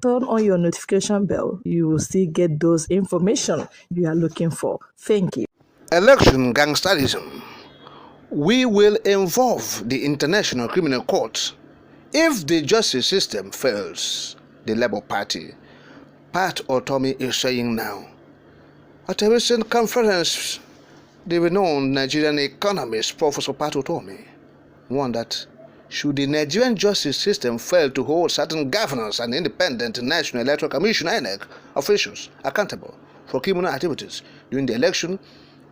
turn on your notification bell. You will still get those information you are looking for. Thank you. Election gangsterism. We will involve the International Criminal Court if the justice system fails, the Labour Party, Pat Utomi is saying now. At a recent conference, the renowned Nigerian economist Professor Pat Utomi warned that should the Nigerian justice system fail to hold certain governors and independent National Electoral Commission (INEC) officials accountable for criminal activities during the election,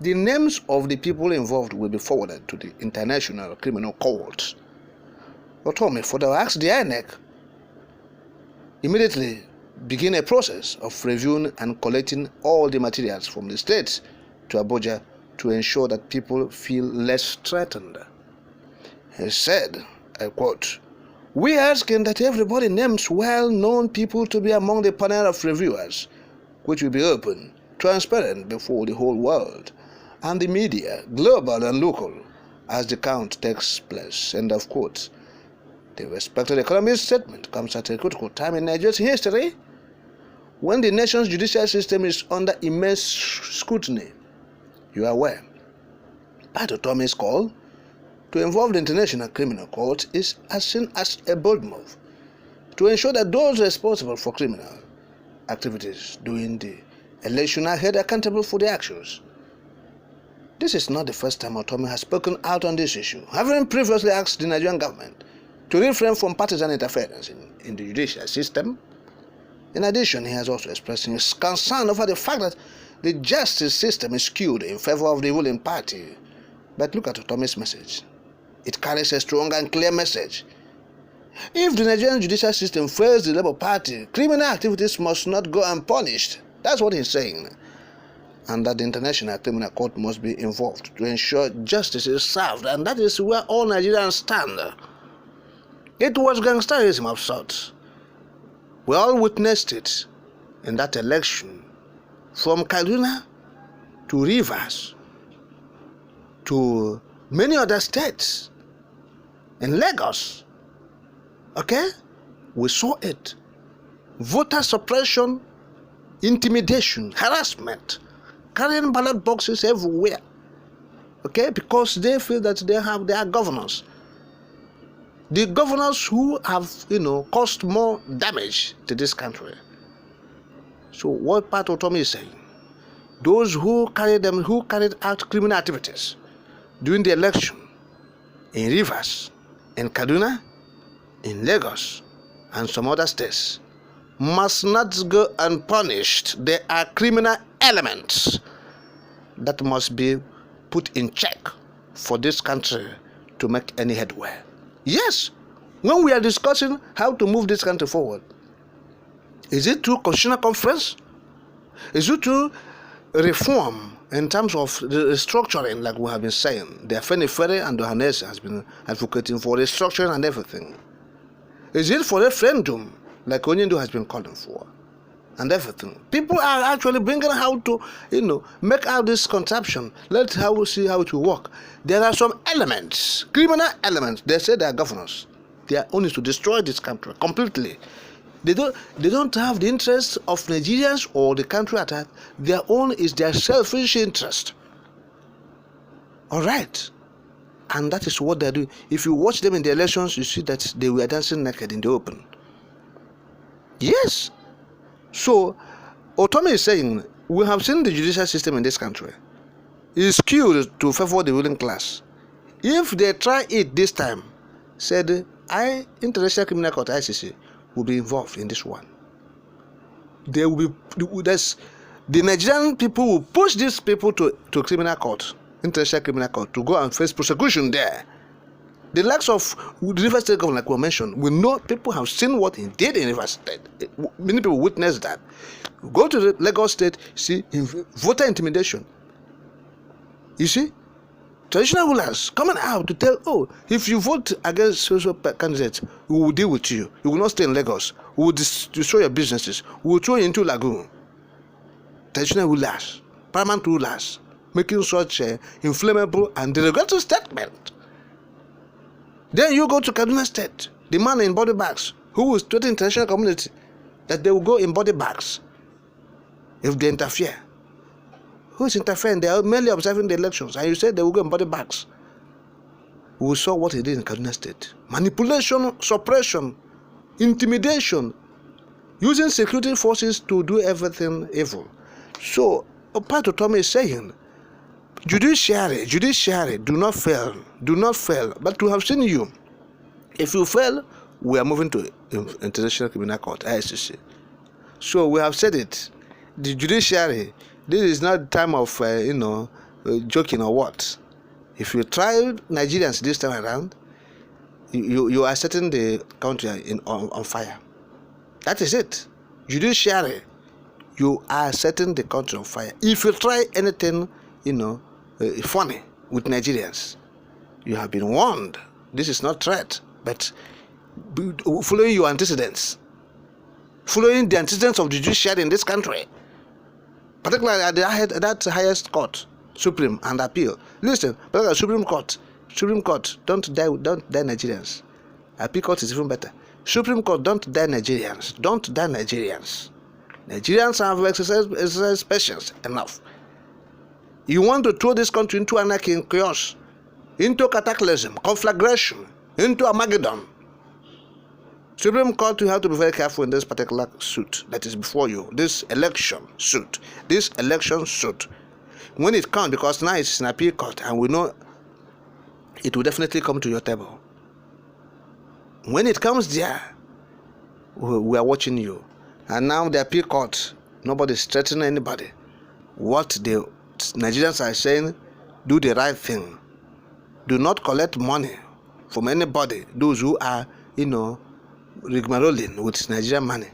the names of the people involved will be forwarded to the International Criminal Court. Utomi further asked the INEC immediately begin a process of reviewing and collecting all the materials from the states to Abuja to ensure that people feel less threatened. He said, I quote, "We are asking that everybody names well-known people to be among the panel of reviewers, which will be open, transparent before the whole world and the media, global and local, as the count takes place." End of quote. The respected economist statement comes at a critical time in Nigeria's history when the nation's judicial system is under immense scrutiny. You are aware, Pat Utomi's call to involve the International Criminal Court is seen as a bold move to ensure that those responsible for criminal activities during the election are held accountable for their actions. This is not the first time Utomi has spoken out on this issue, having previously asked the Nigerian government to refrain from partisan interference in the judicial system. In addition, he has also expressed his concern over the fact that the justice system is skewed in favor of the ruling party. But look at Utomi's message. It carries a strong and clear message. If the Nigerian judicial system fails the Labour Party, criminal activities must not go unpunished. That's what he's saying. And that the International Criminal Court must be involved to ensure justice is served. And that is where all Nigerians stand. It was gangsterism of sorts. We all witnessed it in that election, from Kaduna to Rivers to many other states, in Lagos. Okay? We saw it. Voter suppression, intimidation, harassment, carrying ballot boxes everywhere. Okay? Because they feel that they are governors. The governors who have, caused more damage to this country. So what Pat Utomi is saying, those who carried out criminal activities during the election in Rivers, in Kaduna, in Lagos, and some other states must not go unpunished. There are criminal elements that must be put in check for this country to make any headway. Yes, when we are discussing how to move this country forward, is it through constitutional conference? Is it through reform in terms of the restructuring, like we have been saying? The Afenifere and the Hanese has been advocating for restructuring and everything. Is it for referendum, like Onyendu has been calling for, and everything? People are actually bringing how to, make out this contraption. Let's see how it will work. There are some elements, criminal elements. They say they are governors. Their own is to destroy this country completely. They don't have the interest of Nigerians or the country at heart. Their own is their selfish interest. All right. And that is what they do. If you watch them in the elections, you see that they were dancing naked in the open. Yes. So, Utomi is saying, we have seen the judicial system in this country. It is skewed to favor the ruling class. If they try it this time, said, International Criminal Court, ICC, will be involved in this one. There will be, the Nigerian people will push these people to criminal court, International Criminal Court, to go and face prosecution there. The likes of the River State governor, like we mentioned, we know people have seen what he did in River State. Many people witnessed that. Go to the Lagos State, see voter intimidation. You see, traditional rulers coming out to tell, if you vote against social candidates, we will deal with you. You will not stay in Lagos. We will destroy your businesses. We will throw you into lagoon. Traditional rulers, paramount rulers, making such inflammable and derogatory statement. Then you go to Kaduna State, the man in body bags, who will threaten the international community, that they will go in body bags if they interfere. Who is interfering? They are merely observing the elections, and you said they will go in body bags. We saw what he did in Kaduna State. Manipulation, suppression, intimidation, using security forces to do everything evil. So, Pat Utomi is saying, judiciary, do not fail, but to have seen you. If you fail, we are moving to International Criminal Court, ICC. So we have said it. The judiciary, this is not time of, joking or what. If you try Nigerians this time around, you are setting the country on fire. That is it. Judiciary, you are setting the country on fire. If you try anything, funny with Nigerians, you have been warned. This is not threat, but following your antecedents, following the antecedents of the judiciary in this country, particularly at that highest court, Supreme and Appeal. Listen, Supreme Court, don't die Nigerians. Appeal Court is even better. Supreme Court, don't die Nigerians. Nigerians have exercised patience enough. You want to throw this country into anarchy and chaos, into cataclysm, conflagration, into Armageddon. Supreme Court, you have to be very careful in this particular suit that is before you, this election suit. When it comes, because now it's an appeal court, and we know it will definitely come to your table. When it comes there, we are watching you. And now the appeal court, nobody is threatening anybody. What the Nigerians are saying, do the right thing. Do not collect money from anybody, those who are, rigmaroling with Nigerian money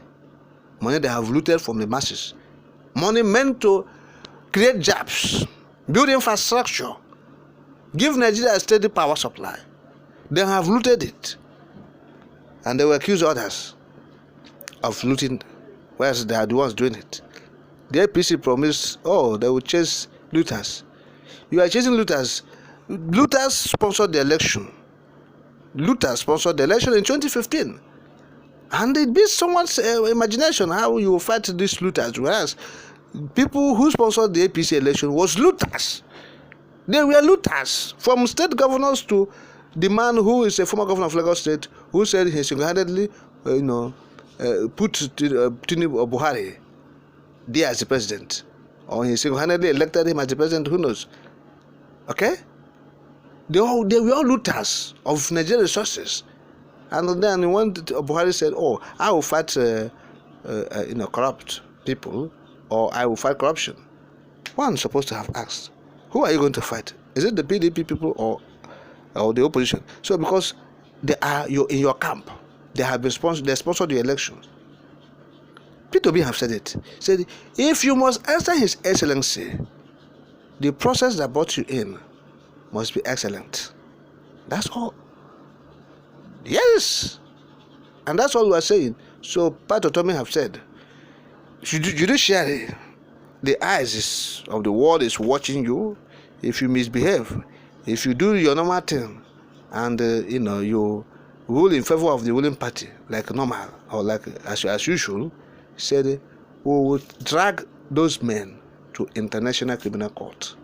they have looted from the masses, money meant to create jobs, build infrastructure, give Nigeria a steady power supply. They have looted it, and they will accuse others of looting, whereas they are the ones doing it. The APC promised, they will chase looters. You are chasing looters. Looters sponsored the election. in 2015. And it beats someone's imagination how you fight these looters. Whereas people who sponsored the APC election was looters. They were looters, from state governors to the man who is a former governor of Lagos State, who said he single-handedly, put Tinubu or Buhari there as the president, or he single-handedly elected him as the president. Who knows? Okay, they were all looters of Nigerian resources. And then when Buhari said, I will fight corrupt people, or I will fight corruption, one is supposed to have asked, who are you going to fight? Is it the PDP people or the opposition? So because they are in your camp, they sponsored the elections. P2B have said it. Said, if you must answer His Excellency, the process that brought you in must be excellent. That's all. Yes, and that's all we are saying. So Pat Utomi have said, judiciary, the eyes of the world is watching you. If you misbehave, if you do your normal thing, and you rule in favor of the ruling party like normal or like as usual, said we will drag those men to International Criminal Court.